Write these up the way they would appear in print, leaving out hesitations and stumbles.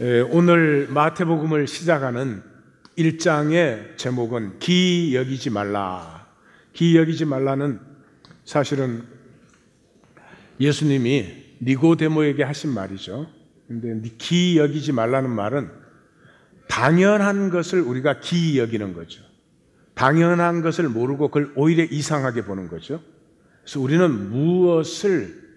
오늘 마태복음을 시작하는 1장의 제목은 기이 여기지 말라. 기이 여기지 말라는 사실은 예수님이 니고데모에게 하신 말이죠. 근데 기이 여기지 말라는 말은 당연한 것을 우리가 기이 여기는 거죠. 당연한 것을 모르고 그걸 오히려 이상하게 보는 거죠. 그래서 우리는 무엇을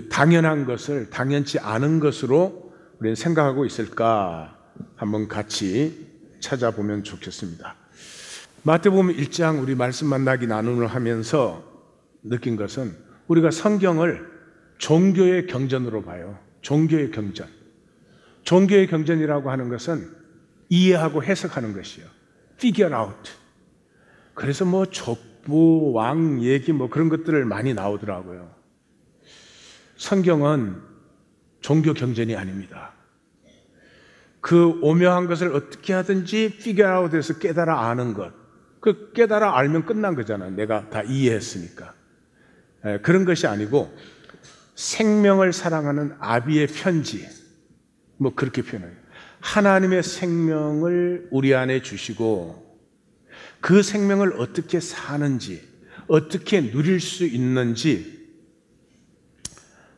당연한 것을 당연치 않은 것으로 우리는 생각하고 있을까 한번 같이 찾아보면 좋겠습니다. 마태복음 1장 우리 말씀 만나기 나눔을 하면서 느낀 것은 우리가 성경을 종교의 경전으로 봐요. 종교의 경전. 종교의 경전이라고 하는 것은 이해하고 해석하는 것이요. figure out. 그래서 족보, 왕 얘기 그런 것들을 많이 나오더라고요. 성경은 종교 경전이 아닙니다. 그 오묘한 것을 어떻게 하든지 figure out해서 깨달아 아는 것. 그 깨달아 알면 끝난 거잖아요. 내가 다 이해했으니까. 그런 것이 아니고 생명을 사랑하는 아비의 편지. 그렇게 표현해요. 하나님의 생명을 우리 안에 주시고 그 생명을 어떻게 사는지, 어떻게 누릴 수 있는지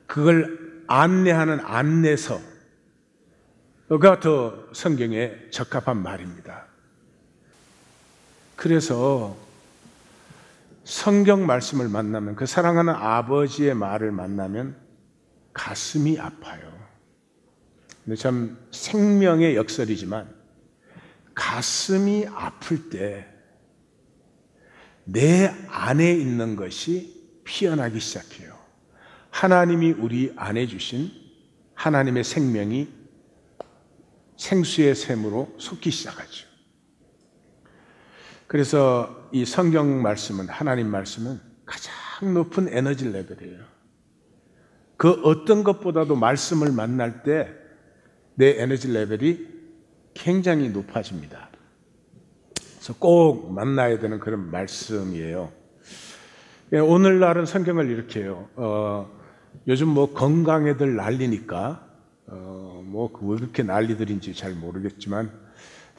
그걸 안내하는 안내서가 더 성경에 적합한 말입니다. 그래서 성경 말씀을 만나면, 그 사랑하는 아버지의 말을 만나면 가슴이 아파요. 근데 참 생명의 역설이지만 가슴이 아플 때 내 안에 있는 것이 피어나기 시작해요. 하나님이 우리 안에 주신 하나님의 생명이 생수의 샘으로 솟기 시작하죠. 그래서 이 성경 말씀은, 하나님 말씀은 가장 높은 에너지 레벨이에요. 그 어떤 것보다도 말씀을 만날 때 내 에너지 레벨이 굉장히 높아집니다. 그래서 꼭 만나야 되는 그런 말씀이에요. 오늘날은 성경을 이렇게 해요. 요즘 건강에들 난리니까, 왜 그렇게 난리들인지 잘 모르겠지만,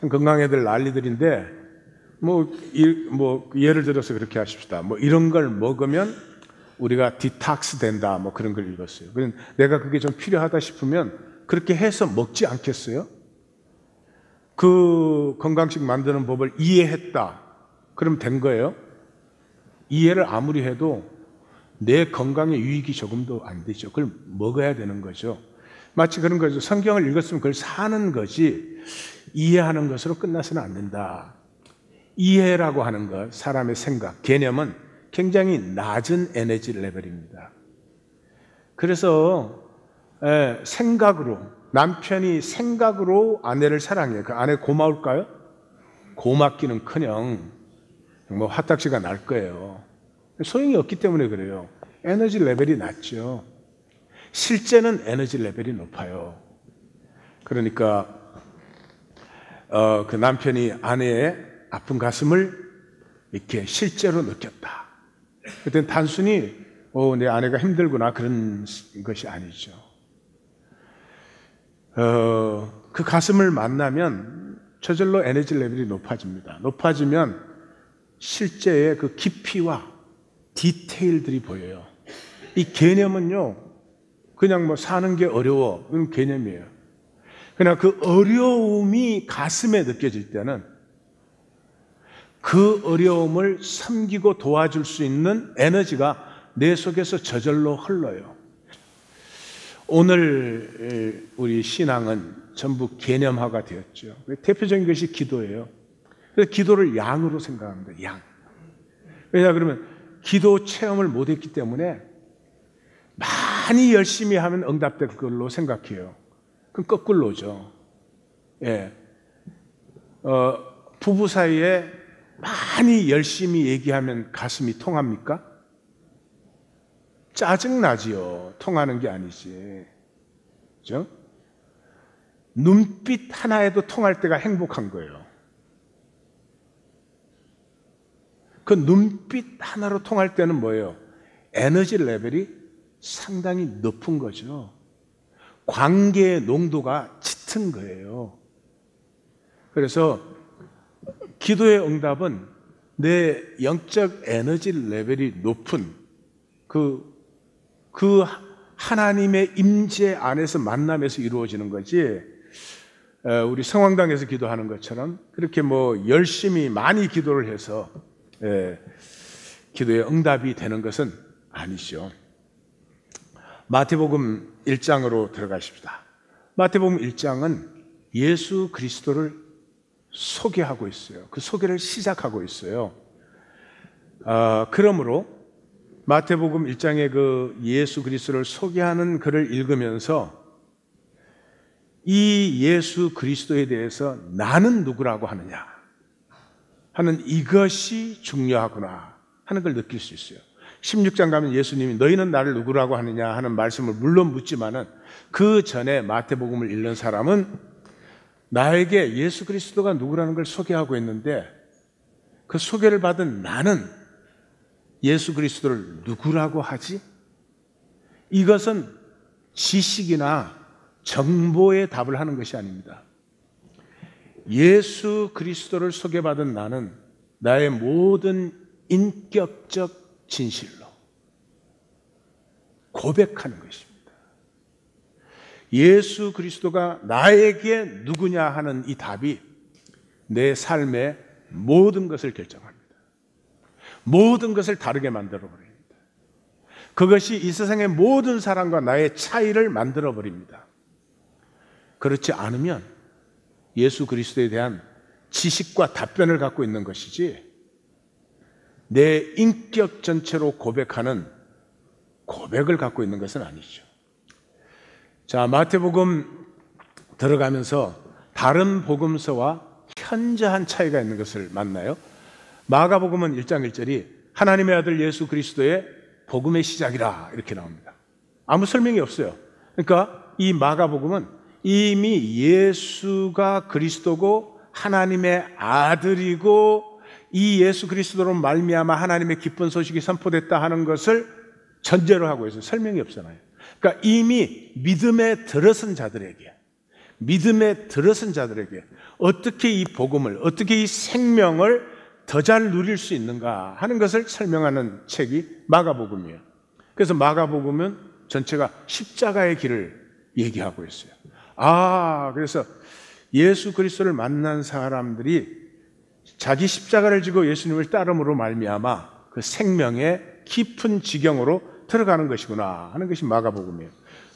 건강에들 난리들인데, 예를 들어서 그렇게 하십시다. 이런 걸 먹으면 우리가 디톡스 된다. 그런 걸 읽었어요. 그래서 내가 그게 좀 필요하다 싶으면 그렇게 해서 먹지 않겠어요? 그 건강식 만드는 법을 이해했다. 그럼 된 거예요? 이해를 아무리 해도 내 건강에 유익이 조금도 안 되죠. 그걸 먹어야 되는 거죠. 마치 그런 거죠. 성경을 읽었으면 그걸 사는 거지 이해하는 것으로 끝나서는 안 된다. 이해라고 하는 것, 사람의 생각, 개념은 굉장히 낮은 에너지 레벨입니다. 그래서 생각으로, 남편이 생각으로 아내를 사랑해요. 그 아내 고마울까요? 고맙기는커녕 화딱지가 날 거예요. 소용이 없기 때문에 그래요. 에너지 레벨이 낮죠. 실제는 에너지 레벨이 높아요. 그러니까 그 남편이 아내의 아픈 가슴을 이렇게 실제로 느꼈다. 그때는 단순히 내 아내가 힘들구나 그런 것이 아니죠. 그 가슴을 만나면 저절로 에너지 레벨이 높아집니다. 높아지면 실제의 그 깊이와 디테일들이 보여요. 이 개념은요, 그냥 사는 게 어려워. 그런 개념이에요. 그냥 그 어려움이 가슴에 느껴질 때는 그 어려움을 섬기고 도와줄 수 있는 에너지가 내 속에서 저절로 흘러요. 오늘 우리 신앙은 전부 개념화가 되었죠. 대표적인 것이 기도예요. 그래서 기도를 양으로 생각합니다. 양. 왜냐 그러면 기도 체험을 못했기 때문에 많이 열심히 하면 응답될 걸로 생각해요. 그럼 거꾸로죠. 부부 사이에 많이 열심히 얘기하면 가슴이 통합니까? 짜증나지요. 통하는 게 아니지. 그죠? 눈빛 하나에도 통할 때가 행복한 거예요. 그 눈빛 하나로 통할 때는 뭐예요? 에너지 레벨이 상당히 높은 거죠. 관계의 농도가 짙은 거예요. 그래서 기도의 응답은 내 영적 에너지 레벨이 높은 그 하나님의 임재 안에서 만남에서 이루어지는 거지, 우리 성황당에서 기도하는 것처럼 그렇게 뭐 열심히 많이 기도를 해서 기도의 응답이 되는 것은 아니죠. 마태복음 1장으로 들어가십시다. 마태복음 1장은 예수 그리스도를 소개하고 있어요. 그 소개를 시작하고 있어요. 그러므로 마태복음 1장의 그 예수 그리스도를 소개하는 글을 읽으면서 이 예수 그리스도에 대해서 나는 누구라고 하느냐 하는 이것이 중요하구나 하는 걸 느낄 수 있어요. 16장 가면 예수님이 너희는 나를 누구라고 하느냐 하는 말씀을 물론 묻지만은 그 전에 마태복음을 읽는 사람은 나에게 예수 그리스도가 누구라는 걸 소개하고 있는데, 그 소개를 받은 나는 예수 그리스도를 누구라고 하지? 이것은 지식이나 정보에 답을 하는 것이 아닙니다. 예수 그리스도를 소개받은 나는 나의 모든 인격적 진실로 고백하는 것입니다. 예수 그리스도가 나에게 누구냐 하는 이 답이 내 삶의 모든 것을 결정합니다. 모든 것을 다르게 만들어 버립니다. 그것이 이 세상의 모든 사람과 나의 차이를 만들어 버립니다. 그렇지 않으면 예수 그리스도에 대한 지식과 답변을 갖고 있는 것이지, 내 인격 전체로 고백하는 고백을 갖고 있는 것은 아니죠. 자, 마태복음 들어가면서 다른 복음서와 현저한 차이가 있는 것을 만나요. 마가복음은 1장 1절이 하나님의 아들 예수 그리스도의 복음의 시작이라 이렇게 나옵니다. 아무 설명이 없어요. 그러니까 이 마가복음은 이미 예수가 그리스도고 하나님의 아들이고 이 예수 그리스도로 말미암아 하나님의 기쁜 소식이 선포됐다 하는 것을 전제로 하고 있어요. 설명이 없잖아요. 그러니까 이미 믿음에 들어선 자들에게 어떻게 이 복음을, 어떻게 이 생명을 더 잘 누릴 수 있는가 하는 것을 설명하는 책이 마가복음이에요. 그래서 마가복음은 전체가 십자가의 길을 얘기하고 있어요. 그래서 예수 그리스도를 만난 사람들이 자기 십자가를 지고 예수님을 따름으로 말미암아 그 생명의 깊은 지경으로 들어가는 것이구나 하는 것이 마가복음이에요.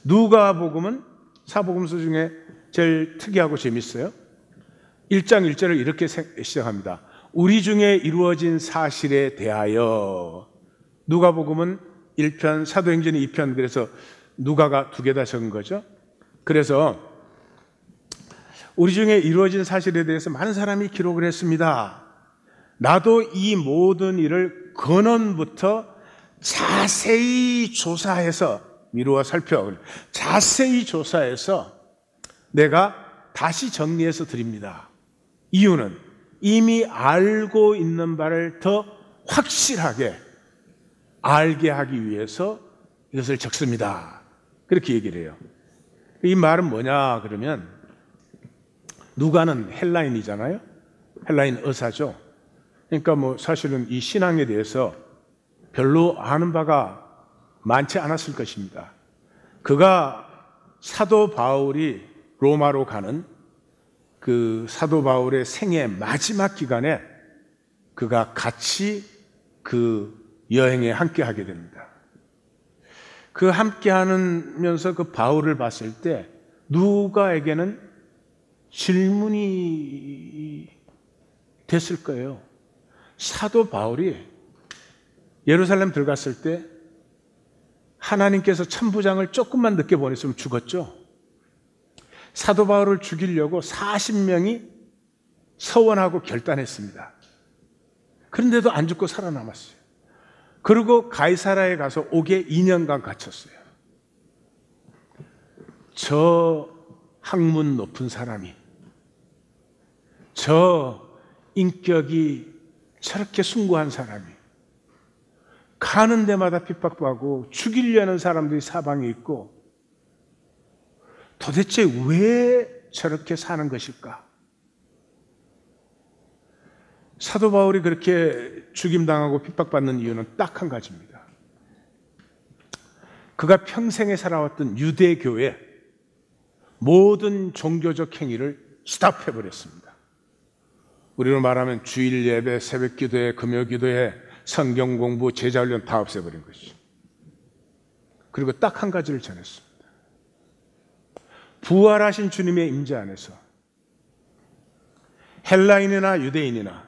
누가복음은 사복음서 중에 제일 특이하고 재밌어요. 1장 1절을 이렇게 시작합니다. 우리 중에 이루어진 사실에 대하여. 누가복음은 1편, 사도행전이 2편, 그래서 누가가 2개 다 적은 거죠. 그래서 우리 중에 이루어진 사실에 대해서 많은 사람이 기록을 했습니다. 나도 이 모든 일을 근원부터 자세히 조사해서, 미루어 살펴 자세히 조사해서 내가 다시 정리해서 드립니다. 이유는 이미 알고 있는 바를 더 확실하게 알게 하기 위해서 이것을 적습니다. 그렇게 얘기를 해요. 이 말은 뭐냐 그러면, 누가는 헬라인이잖아요. 헬라인 의사죠. 그러니까 뭐 사실은 이 신앙에 대해서 별로 아는 바가 많지 않았을 것입니다. 그가 사도 바울이 로마로 가는 그 사도 바울의 생애 마지막 기간에 그가 같이 그 여행에 함께 하게 됩니다. 그 함께 하면서 그 바울을 봤을 때 누가에게는 질문이 됐을 거예요. 사도 바울이 예루살렘 들어갔을 때 하나님께서 천부장을 조금만 늦게 보냈으면 죽었죠. 사도 바울을 죽이려고 40명이 서원하고 결단했습니다. 그런데도 안 죽고 살아남았어요. 그리고 가이사라에 가서 옥에 2년간 갇혔어요. 저 학문 높은 사람이, 저 인격이 저렇게 숭고한 사람이 가는 데마다 핍박받고 죽이려는 사람들이 사방에 있고, 도대체 왜 저렇게 사는 것일까? 사도 바울이 그렇게 죽임당하고 핍박받는 이유는 딱 한 가지입니다. 그가 평생에 살아왔던 유대교의 모든 종교적 행위를 스탑해버렸습니다. 우리로 말하면 주일 예배, 새벽 기도회, 금요 기도회, 성경 공부, 제자 훈련 다 없애버린 것이죠. 그리고 딱 한 가지를 전했습니다. 부활하신 주님의 임재 안에서 헬라인이나 유대인이나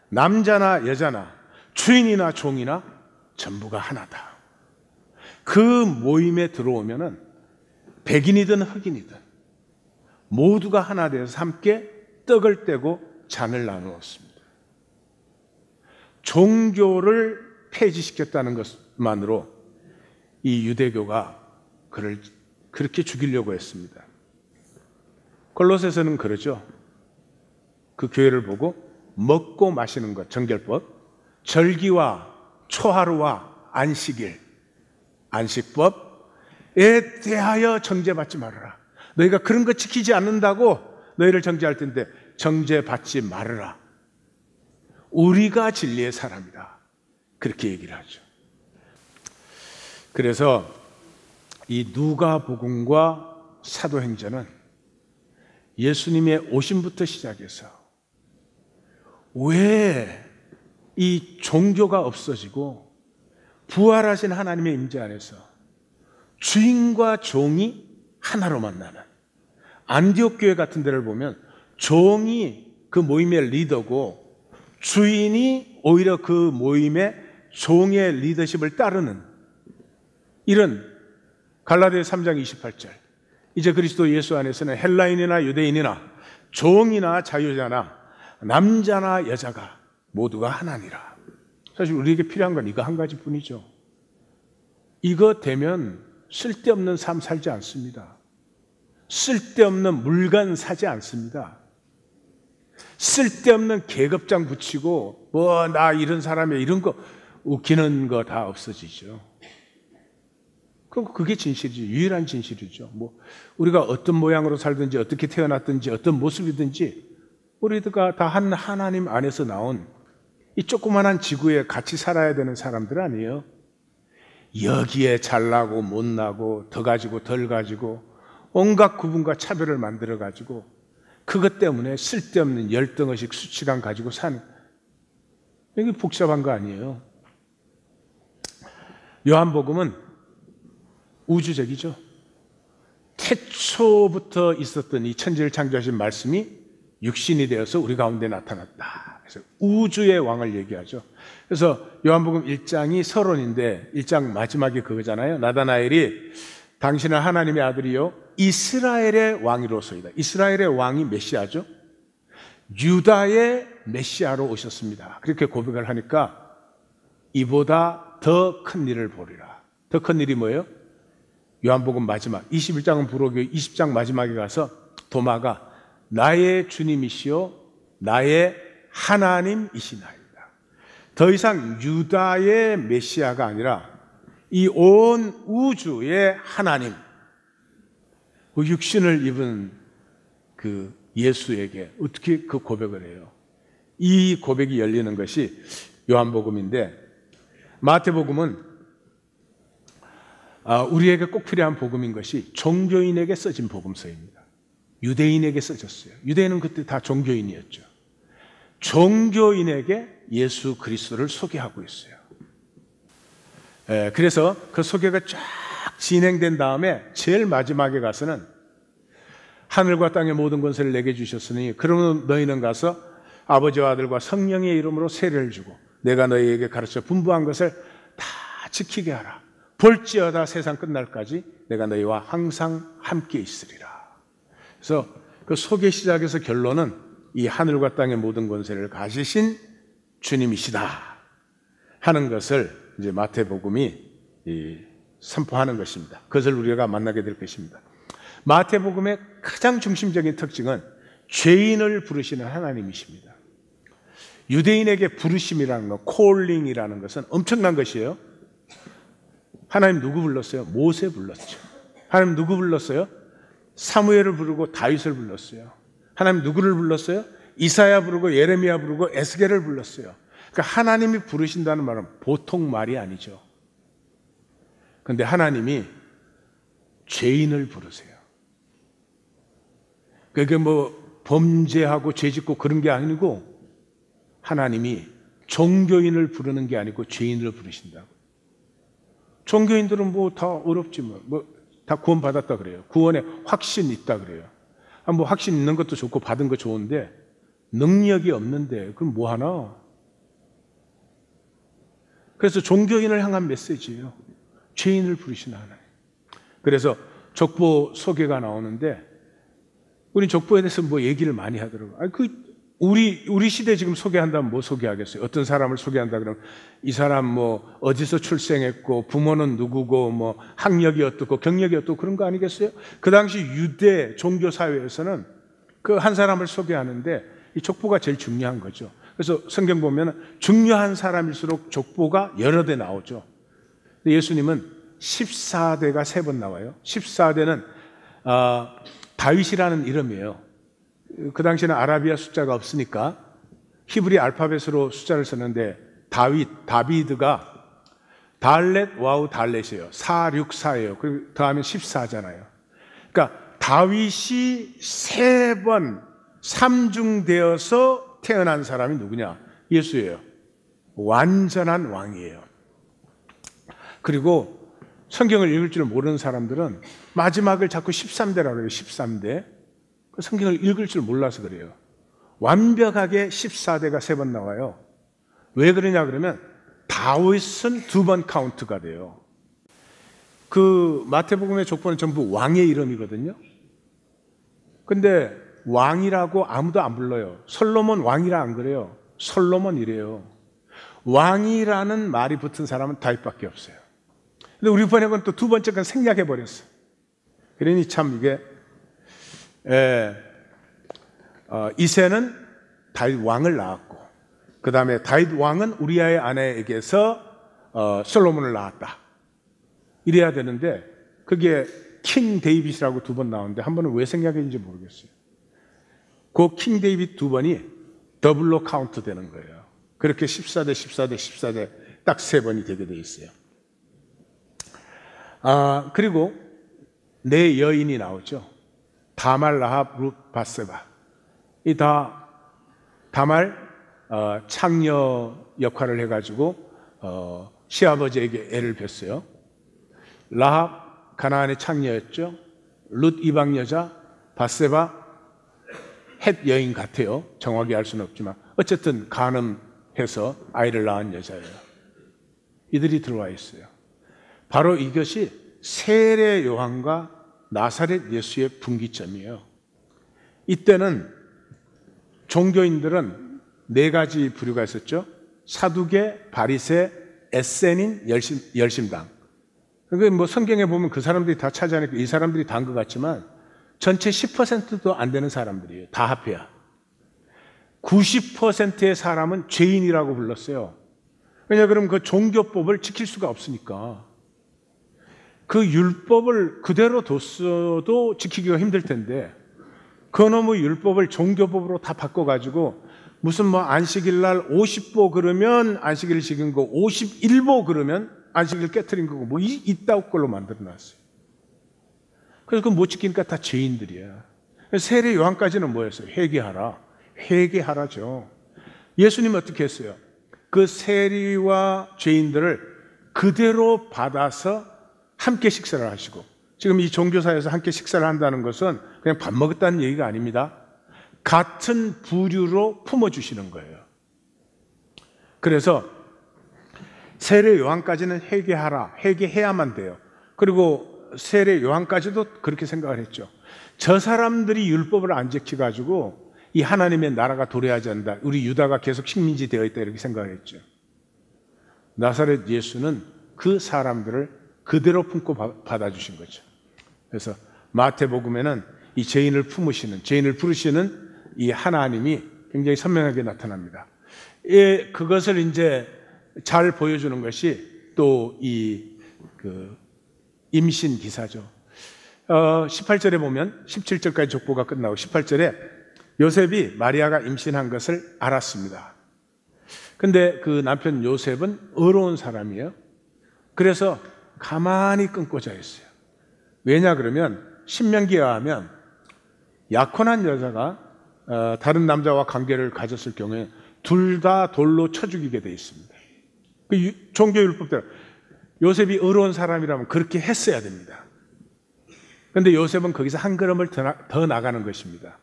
남자나 여자나 주인이나 종이나 전부가 하나다. 그 모임에 들어오면은 백인이든 흑인이든 모두가 하나 되어서 함께 떡을 떼고 잔을 나누었습니다. 종교를 폐지시켰다는 것만으로 이 유대교가 그를 그렇게 죽이려고 했습니다. 골로새서는 그러죠. 그 교회를 보고 먹고 마시는 것, 정결법, 절기와 초하루와 안식일, 안식법에 대하여 정죄받지 말아라. 너희가 그런 거 지키지 않는다고 너희를 정죄할 텐데 정죄받지 말아라. 우리가 진리의 사람이다. 그렇게 얘기를 하죠. 그래서 이 누가복음과 사도행전은 예수님의 오심부터 시작해서 왜 이 종교가 없어지고 부활하신 하나님의 임재 안에서 주인과 종이 하나로 만나는 안디옥 교회 같은 데를 보면 종이 그 모임의 리더고 주인이 오히려 그 모임의 종의 리더십을 따르는 이런 갈라디아 3장 28절 이제 그리스도 예수 안에서는 헬라인이나 유대인이나 종이나 자유자나 남자나 여자가 모두가 하나니라. 사실 우리에게 필요한 건 이거 한 가지뿐이죠. 이거 되면 쓸데없는 삶 살지 않습니다. 쓸데없는 물건 사지 않습니다. 쓸데없는 계급장 붙이고 뭐 나 이런 사람이야 이런 거 웃기는 거 다 없어지죠. 그게 진실이죠. 유일한 진실이죠. 뭐 우리가 어떤 모양으로 살든지 어떻게 태어났든지 어떤 모습이든지 우리가 다 한 하나님 안에서 나온 이 조그만한 지구에 같이 살아야 되는 사람들 아니에요. 여기에 잘나고 못나고 더 가지고 덜 가지고 온갖 구분과 차별을 만들어 가지고 그것 때문에 쓸데없는 열등의식 수치감 가지고 사는 이게 복잡한 거 아니에요. 요한복음은 우주적이죠. 태초부터 있었던 이 천지를 창조하신 말씀이 육신이 되어서 우리 가운데 나타났다. 그래서 우주의 왕을 얘기하죠. 그래서 요한복음 1장이 서론인데 1장 마지막에 그거잖아요. 나다나엘이 당신은 하나님의 아들이요 이스라엘의 왕이로소이다. 이스라엘의 왕이 메시아죠. 유다의 메시아로 오셨습니다. 그렇게 고백을 하니까 이보다 더 큰 일을 보리라. 더 큰 일이 뭐예요? 요한복음 마지막 21장은 부록이고 20장 마지막에 가서 도마가 나의 주님이시요 나의 하나님이시나이다. 더 이상 유다의 메시아가 아니라 이 온 우주의 하나님, 그 육신을 입은 그 예수에게 어떻게 그 고백을 해요? 이 고백이 열리는 것이 요한복음인데 마태복음은 우리에게 꼭 필요한 복음인 것이 종교인에게 써진 복음서입니다. 유대인에게 써졌어요. 유대인은 그때 다 종교인이었죠. 종교인에게 예수 그리스도를 소개하고 있어요. 그래서 그 소개가 쫙 진행된 다음에 제일 마지막에 가서는 하늘과 땅의 모든 권세를 내게 주셨으니 그러면 너희는 가서 아버지와 아들과 성령의 이름으로 세례를 주고 내가 너희에게 가르쳐 분부한 것을 다 지키게 하라. 볼지어다 세상 끝날까지 내가 너희와 항상 함께 있으리라. 그래서 그 소개 시작에서 결론은 이 하늘과 땅의 모든 권세를 가지신 주님이시다 하는 것을 이제 마태복음이 선포하는 것입니다. 그것을 우리가 만나게 될 것입니다. 마태복음의 가장 중심적인 특징은 죄인을 부르시는 하나님이십니다. 유대인에게 부르심이라는 것, 콜링이라는 것은 엄청난 것이에요. 하나님 누구 불렀어요? 모세 불렀죠. 하나님 누구 불렀어요? 사무엘을 부르고 다윗을 불렀어요. 하나님 누구를 불렀어요? 이사야 부르고 예레미야 부르고 에스겔을 불렀어요. 그러니까 하나님이 부르신다는 말은 보통 말이 아니죠. 그런데 하나님이 죄인을 부르세요. 그게 뭐 범죄하고 죄짓고 그런 게 아니고 하나님이 종교인을 부르는 게 아니고 죄인을 부르신다고. 종교인들은 뭐 다 어렵지 뭐 다 구원 받았다 그래요. 구원에 확신 있다 그래요. 뭐 확신 있는 것도 좋고 받은 거 좋은데 능력이 없는데 그럼 뭐 하나? 그래서 종교인을 향한 메시지예요. 죄인을 부르시는 하나님. 그래서 족보 소개가 나오는데 우리 족보에 대해서 뭐 얘기를 많이 하더라고요. 우리 시대 지금 소개한다면 뭐 소개하겠어요? 어떤 사람을 소개한다 그러면 이 사람 뭐 어디서 출생했고 부모는 누구고 뭐 학력이 어떻고 경력이 어떻고 그런 거 아니겠어요? 그 당시 유대 종교 사회에서는 그 한 사람을 소개하는데 이 족보가 제일 중요한 거죠. 그래서 성경 보면 중요한 사람일수록 족보가 여러 대 나오죠. 근데 예수님은 14대가 3번 나와요. 14대는 다윗이라는 이름이에요. 그 당시에는 아라비아 숫자가 없으니까 히브리 알파벳으로 숫자를 썼는데 다비드가 달렛 와우 달렛이에요. 464예요. 그리고 더하면 14잖아요. 그러니까 다윗이 3번 삼중되어서 태어난 사람이 누구냐? 예수예요. 완전한 왕이에요. 그리고 성경을 읽을 줄 모르는 사람들은 마지막을 자꾸 13대라고 해요. 13대. 성경을 읽을 줄 몰라서 그래요. 완벽하게 14대가 3번 나와요. 왜 그러냐 그러면 다윗은 2번 카운트가 돼요. 그 마태복음의 족보는 전부 왕의 이름이거든요. 근데 왕이라고 아무도 안 불러요. 솔로몬 왕이라 안 그래요. 솔로몬이래요. 왕이라는 말이 붙은 사람은 다윗밖에 없어요. 근데 우리 번역은 또 2번째 건 생략해 버렸어. 그러니 참 이게 이새는 다윗 왕을 낳았고 그 다음에 다윗 왕은 우리아의 아내에게서 솔로몬을 낳았다. 이래야 되는데 그게 킹 데이빗이라고 2번 나오는데 한 번은 왜 생략했는지 모르겠어요. 그 킹 데이빗 2번이 더블로 카운트 되는 거예요. 그렇게 14대 14대 14대 딱 3번이 되게 돼 있어요. 그리고 네 여인이 나오죠. 다말, 라합, 룻, 바세바. 이 다말 창녀 역할을 해가지고 시아버지에게 애를 뱄어요. 라합 가나안의 창녀였죠. 룻 이방 여자, 바세바 헷 여인 같아요. 정확히 알 수는 없지만 어쨌든 간음해서 아이를 낳은 여자예요. 이들이 들어와 있어요. 바로 이것이 세례 요한과 나사렛 예수의 분기점이에요. 이때는 종교인들은 4가지 부류가 있었죠. 사두개, 바리새, 에세닌, 열심당. 그러니까 뭐 성경에 보면 그 사람들이 다 차지하니까 이 사람들이 다 한 것 같지만 전체 10%도 안 되는 사람들이에요. 다 합해야. 90%의 사람은 죄인이라고 불렀어요. 왜냐 그러면 그 종교법을 지킬 수가 없으니까. 그 율법을 그대로 뒀어도 지키기가 힘들 텐데 그놈의 율법을 종교법으로 다 바꿔가지고 무슨 뭐 안식일 날 50보 그러면 안식일을 지킨 거 51보 그러면 안식일을 깨트린 거고 뭐 이따위 걸로 만들어놨어요. 그래서 그거 못 지키니까 다 죄인들이야. 세례 요한까지는 뭐였어요? 회개하라. 회개하라죠. 예수님은 어떻게 했어요? 그 세리와 죄인들을 그대로 받아서 함께 식사를 하시고 지금 이 종교사에서 함께 식사를 한다는 것은 그냥 밥 먹었다는 얘기가 아닙니다. 같은 부류로 품어주시는 거예요. 그래서 세례 요한까지는 회개하라. 회개해야만 돼요. 그리고 세례 요한까지도 그렇게 생각을 했죠. 저 사람들이 율법을 안 지켜가지고 이 하나님의 나라가 도래하지 않는다. 우리 유다가 계속 식민지 되어 있다 이렇게 생각을 했죠. 나사렛 예수는 그 사람들을 그대로 품고 받아주신 거죠. 그래서 마태복음에는 이 죄인을 품으시는, 죄인을 부르시는 이 하나님이 굉장히 선명하게 나타납니다. 그것을 이제 잘 보여주는 것이 또 이 임신 기사죠. 18절에 보면 17절까지 족보가 끝나고 18절에 요셉이 마리아가 임신한 것을 알았습니다. 근데 그 남편 요셉은 어려운 사람이에요. 그래서 가만히 끊고자 했어요. 왜냐 그러면 신명기에 의하면 약혼한 여자가 다른 남자와 관계를 가졌을 경우에 둘 다 돌로 쳐 죽이게 돼 있습니다. 그 종교율법대로 요셉이 어려운 사람이라면 그렇게 했어야 됩니다. 그런데 요셉은 거기서 한 걸음을 더 나가는 것입니다.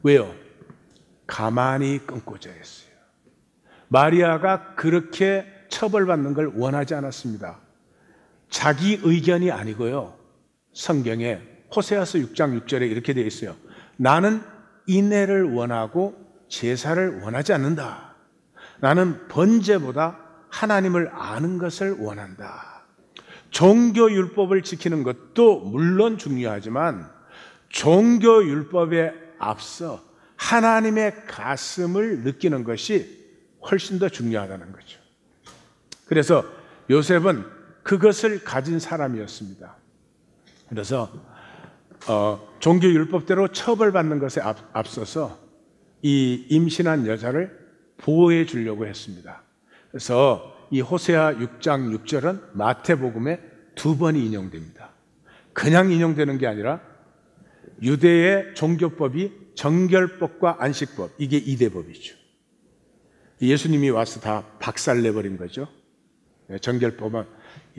왜요? 가만히 끊고자 했어요. 마리아가 그렇게 처벌받는 걸 원하지 않았습니다. 자기 의견이 아니고요. 성경에 호세아서 6장 6절에 이렇게 되어 있어요. 나는 인애를 원하고 제사를 원하지 않는다. 나는 번제보다 하나님을 아는 것을 원한다. 종교율법을 지키는 것도 물론 중요하지만 종교율법에 앞서 하나님의 가슴을 느끼는 것이 훨씬 더 중요하다는 거죠. 그래서 요셉은 그것을 가진 사람이었습니다. 그래서 종교율법대로 처벌받는 것에 앞서서 이 임신한 여자를 보호해 주려고 했습니다. 그래서 이 호세아 6장 6절은 마태복음에 2번이 인용됩니다. 그냥 인용되는 게 아니라 유대의 종교법이 정결법과 안식법, 이게 2대 법이죠. 예수님이 와서 다 박살내버린 거죠. 정결법은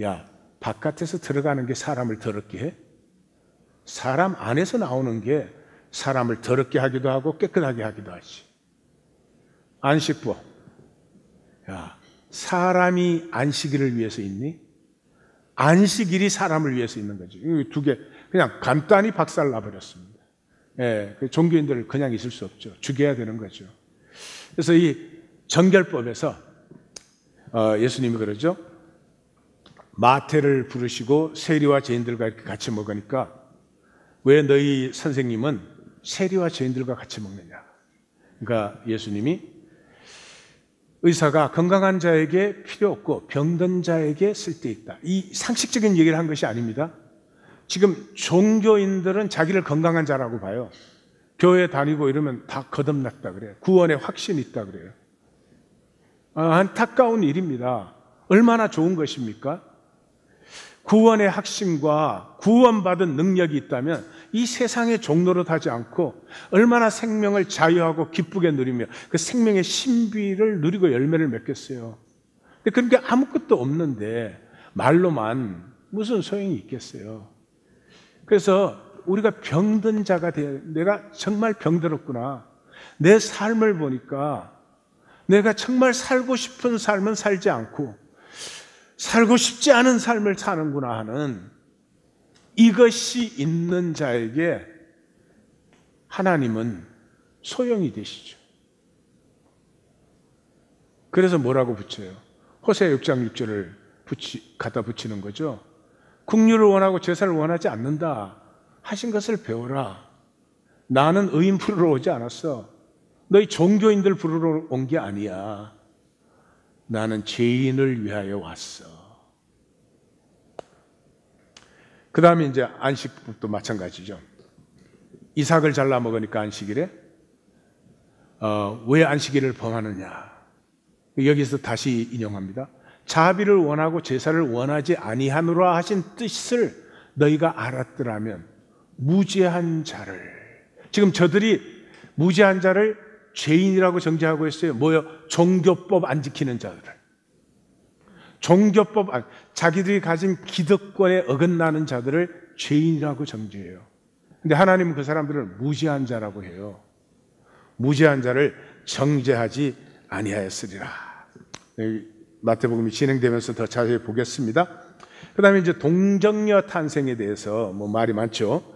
야, 바깥에서 들어가는 게 사람을 더럽게 해? 사람 안에서 나오는 게 사람을 더럽게 하기도 하고 깨끗하게 하기도 하지. 안식법, 야, 사람이 안식일을 위해서 있니? 안식일이 사람을 위해서 있는 거지. 이 두 개 그냥 간단히 박살나버렸습니다. 예, 종교인들을 그냥 있을 수 없죠. 죽여야 되는 거죠. 그래서 이 정결법에서 예수님이 그러죠. 마태를 부르시고 세리와 죄인들과 이렇게 같이 먹으니까 왜 너희 선생님은 세리와 죄인들과 같이 먹느냐? 그러니까 예수님이 의사가 건강한 자에게 필요 없고 병든 자에게 쓸데있다. 이 상식적인 얘기를 한 것이 아닙니다. 지금 종교인들은 자기를 건강한 자라고 봐요. 교회 다니고 이러면 다 거듭났다 그래요. 구원의 확신이 있다 그래요. 안타까운 일입니다. 얼마나 좋은 것입니까? 구원의 확신과 구원받은 능력이 있다면 이 세상의 종노릇 하지 않고 얼마나 생명을 자유하고 기쁘게 누리며 그 생명의 신비를 누리고 열매를 맺겠어요. 근데 그런 게 아무것도 없는데 말로만 무슨 소용이 있겠어요. 그래서 우리가 병든 자가 돼야, 내가 정말 병들었구나. 내 삶을 보니까 내가 정말 살고 싶은 삶은 살지 않고 살고 싶지 않은 삶을 사는구나 하는 이것이 있는 자에게 하나님은 소용이 되시죠. 그래서 뭐라고 붙여요? 호세아 6장 6절을 갖다 붙이는 거죠. 긍휼을 원하고 제사를 원하지 않는다 하신 것을 배워라. 나는 의인 부르러 오지 않았어. 너희 종교인들 부르러 온 게 아니야. 나는 죄인을 위하여 왔어. 그 다음에 이제 안식법도 마찬가지죠. 이삭을 잘라 먹으니까 안식일에 왜 안식일을 범하느냐. 여기서 다시 인용합니다. 자비를 원하고 제사를 원하지 아니하노라 하신 뜻을 너희가 알았더라면 무죄한 자를, 지금 저들이 무죄한 자를 죄인이라고 정죄하고 있어요. 뭐요? 종교법 안 지키는 자들을. 종교법 자기들이 가진 기득권에 어긋나는 자들을 죄인이라고 정죄해요. 근데 하나님은 그 사람들을 무죄한 자라고 해요. 무죄한 자를 정죄하지 아니하였으리라. 마태복음이 진행되면서 더 자세히 보겠습니다. 그 다음에 이제 동정녀 탄생에 대해서 뭐 말이 많죠.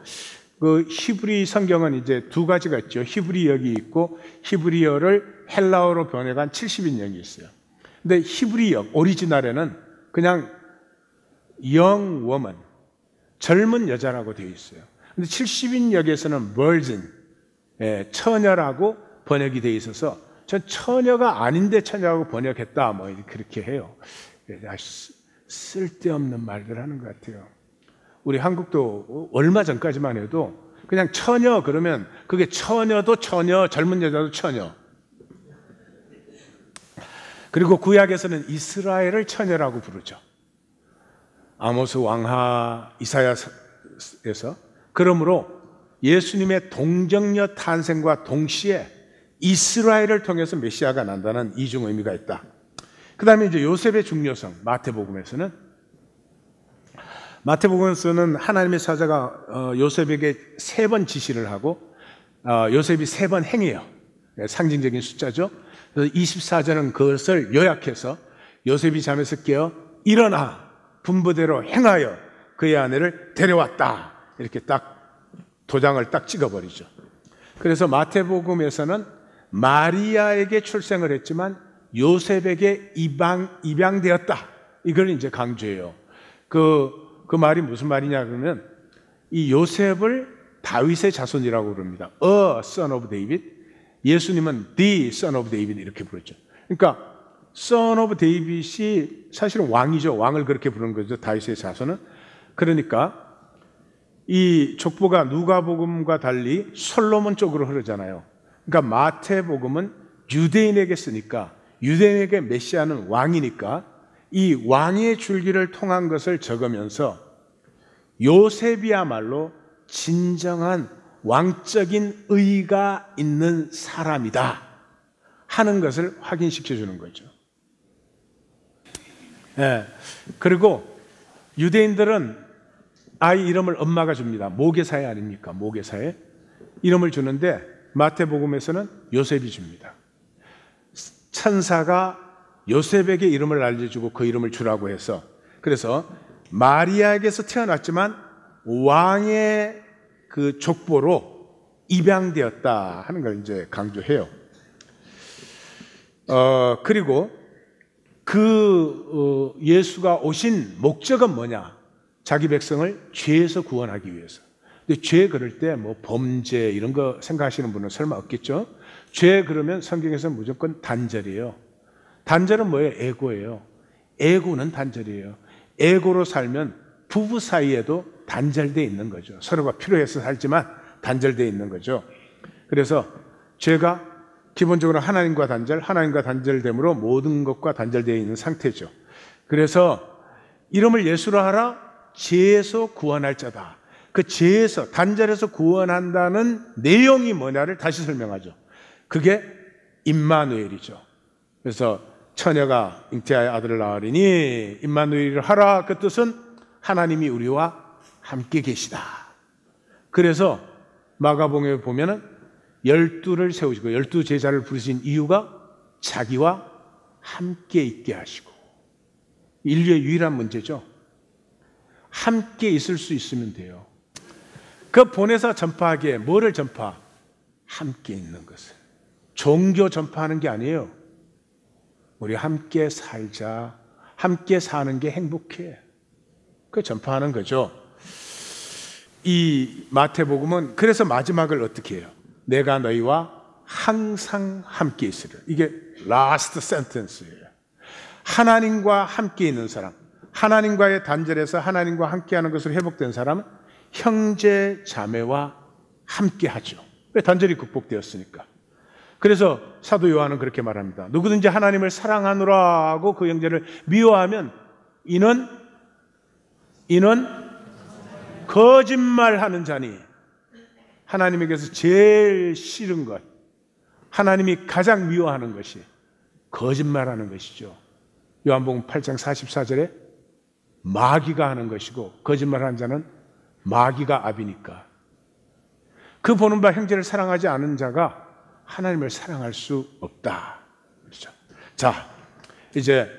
그 히브리 성경은 이제 두 가지가 있죠. 히브리역이 있고 히브리어를 헬라어로 번역한 70인역이 있어요. 근데 히브리역 오리지널에는 그냥 young woman, 젊은 여자라고 되어 있어요. 근데 70인역에서는 virgin, 처녀라고 번역이 되어 있어서 전 처녀가 아닌데 처녀라고 번역했다 뭐 그렇게 해요. 아주 쓸데없는 말들 하는 것 같아요. 우리 한국도 얼마 전까지만 해도 그냥 처녀 그러면 그게 처녀도 처녀, 젊은 여자도 처녀. 그리고 구약에서는 이스라엘을 처녀라고 부르죠. 아모스 왕하 이사야에서. 그러므로 예수님의 동정녀 탄생과 동시에 이스라엘을 통해서 메시아가 난다는 이중 의미가 있다. 그 다음에 이제 요셉의 중요성, 마태복음에서는 하나님의 사자가 요셉에게 3번 지시를 하고 요셉이 3번 행해요. 상징적인 숫자죠. 그래서 24절은 그것을 요약해서 요셉이 잠에서 깨어 일어나 분부대로 행하여 그의 아내를 데려왔다. 이렇게 딱 도장을 딱 찍어버리죠. 그래서 마태복음에서는 마리아에게 출생을 했지만 요셉에게 입양되었다. 이걸 이제 강조해요. 그 말이 무슨 말이냐 그러면 이 요셉을 다윗의 자손이라고 부릅니다. A son of David. 예수님은 the son of David 이렇게 부르죠. 그러니까 son of David이 사실은 왕이죠. 왕을 그렇게 부르는 거죠. 다윗의 자손은. 그러니까 이 족보가 누가복음과 달리 솔로몬 쪽으로 흐르잖아요. 그러니까 마태복음은 유대인에게 쓰니까 유대인에게 메시아는 왕이니까 이 왕의 줄기를 통한 것을 적으면서 요셉이야말로 진정한 왕적인 의가 있는 사람이다 하는 것을 확인시켜 주는 거죠. 예. 그리고 유대인들은 아이 이름을 엄마가 줍니다. 모계사회 아닙니까? 모계사회. 이름을 주는데 마태복음에서는 요셉이 줍니다. 천사가 요셉에게 이름을 알려주고 그 이름을 주라고 해서 그래서 마리아에게서 태어났지만 왕의 그 족보로 입양되었다 하는 걸 이제 강조해요. 그리고 예수가 오신 목적은 뭐냐? 자기 백성을 죄에서 구원하기 위해서. 근데 죄 그럴 때 뭐 범죄 이런 거 생각하시는 분은 설마 없겠죠? 죄 그러면 성경에서는 무조건 단절이에요. 단절은 뭐예요? 에고예요. 에고는 단절이에요. 에고로 살면 부부 사이에도 단절되어 있는 거죠. 서로가 필요해서 살지만 단절되어 있는 거죠. 그래서 죄가 기본적으로 하나님과 단절됨으로 모든 것과 단절되어 있는 상태죠. 그래서 이름을 예수로 하라. 죄에서 구원할 자다. 그 죄에서 단절해서 구원한다는 내용이 뭐냐를 다시 설명하죠. 그게 임마누엘이죠. 그래서 처녀가 잉태하여 아들을 낳으리니 임마누엘을 하라. 그 뜻은 하나님이 우리와 함께 계시다. 그래서 마가복음에 보면은 12를 세우시고 12 제자를 부르신 이유가 자기와 함께 있게 하시고 인류의 유일한 문제죠. 함께 있을 수 있으면 돼요. 그 보내서 전파하기에 뭐를 전파? 함께 있는 것을. 종교 전파하는 게 아니에요. 우리 함께 살자. 함께 사는 게 행복해. 그 전파하는 거죠. 이 마태복음은 그래서 마지막을 어떻게 해요? 내가 너희와 항상 함께 있으리라. 이게 라스트 센텐스예요. 하나님과 함께 있는 사람, 하나님과의 단절에서 하나님과 함께하는 것으로 회복된 사람은 형제 자매와 함께하죠. 왜? 단절이 극복되었으니까. 그래서 사도 요한은 그렇게 말합니다. 누구든지 하나님을 사랑하노라 하고 그 형제를 미워하면 이는 거짓말하는 자니. 하나님에게서 제일 싫은 것, 하나님이 가장 미워하는 것이 거짓말하는 것이죠. 요한복음 8장 44절에 마귀가 하는 것이고 거짓말하는 자는 마귀가 아비니까. 그 보는 바 형제를 사랑하지 않은 자가 하나님을 사랑할 수 없다. 그렇죠? 자, 이제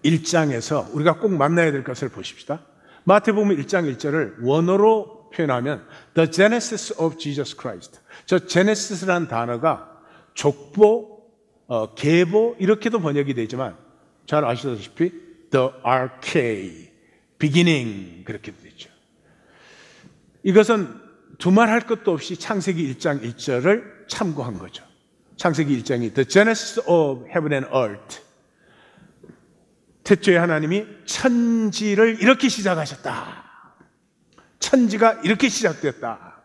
1장에서 우리가 꼭 만나야 될 것을 보십시다. 마태복음 1장 1절을 원어로 표현하면 The Genesis of Jesus Christ. 저 Genesis라는 단어가 족보, 계보 이렇게도 번역이 되지만 잘 아시다시피 The Arche, Beginning 그렇게 되죠. 이것은 두말할 것도 없이 창세기 1장 1절을 참고한 거죠. 창세기 1장이 The Genesis of Heaven and Earth. 태초에 하나님이 천지를 이렇게 시작하셨다. 천지가 이렇게 시작됐다.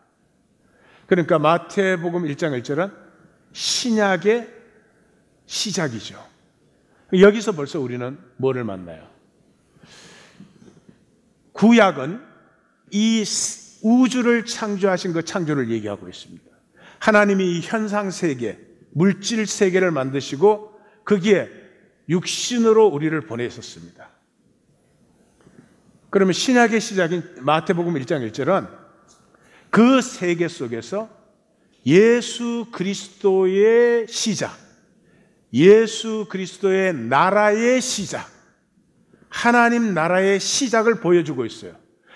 그러니까 마태복음 1장 1절은 신약의 시작이죠. 여기서 벌써 우리는 뭐를 만나요? 구약은 이 우주를 창조하신 그 창조를 얘기하고 있습니다. 하나님이 이 현상 세계, 물질 세계를 만드시고 거기에 육신으로 우리를 보내셨습니다. 그러면 신약의 시작인 마태복음 1장 1절은 그 세계 속에서 예수 그리스도의 시작, 예수 그리스도의 나라의 시작, 하나님 나라의 시작을 보여주고 있어요.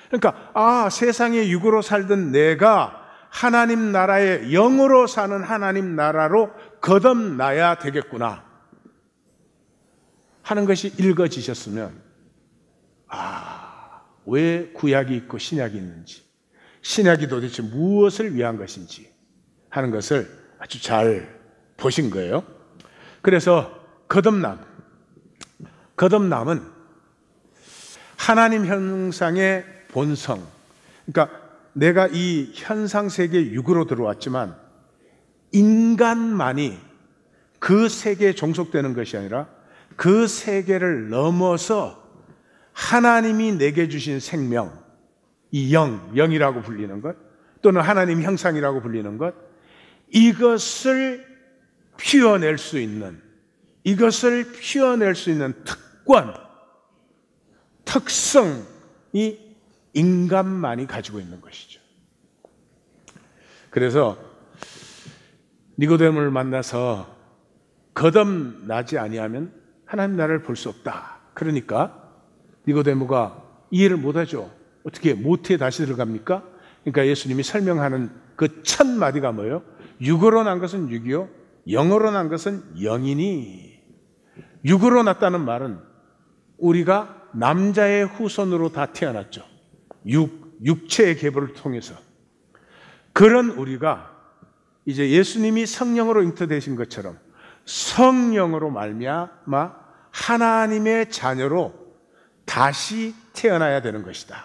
그러니까 세상에 육으로 살던 내가 하나님 나라의 영으로 사는 하나님 나라로 거듭나야 되겠구나 하는 것이 읽어지셨으면 왜 구약이 있고 신약이 있는지, 신약이 도대체 무엇을 위한 것인지 하는 것을 아주 잘 보신 거예요. 그래서 거듭남은 하나님 형상의 본성, 그러니까 내가 이 현상 세계 육으로 들어왔지만 인간만이 그 세계에 종속되는 것이 아니라 그 세계를 넘어서 하나님이 내게 주신 생명, 이 영이라고 불리는 것, 또는 하나님 형상이라고 불리는 것, 이것을 피워낼 수 있는 특권, 특성이 인간만이 가지고 있는 것이죠. 그래서 니고데모를 만나서 거듭나지 아니하면 하나님 나라를 볼 수 없다. 그러니까 니고데모가 이해를 못하죠. 어떻게 모태에 다시 들어갑니까? 그러니까 예수님이 설명하는 그 첫 마디가 뭐예요? 육으로 난 것은 육이요, 영으로 난 것은 영이니. 육으로 났다는 말은 우리가 남자의 후손으로 다 태어났죠. 육체의 계보를 통해서. 그런 우리가 이제 예수님이 성령으로 잉태되신 것처럼 성령으로 말미암아 하나님의 자녀로 다시 태어나야 되는 것이다.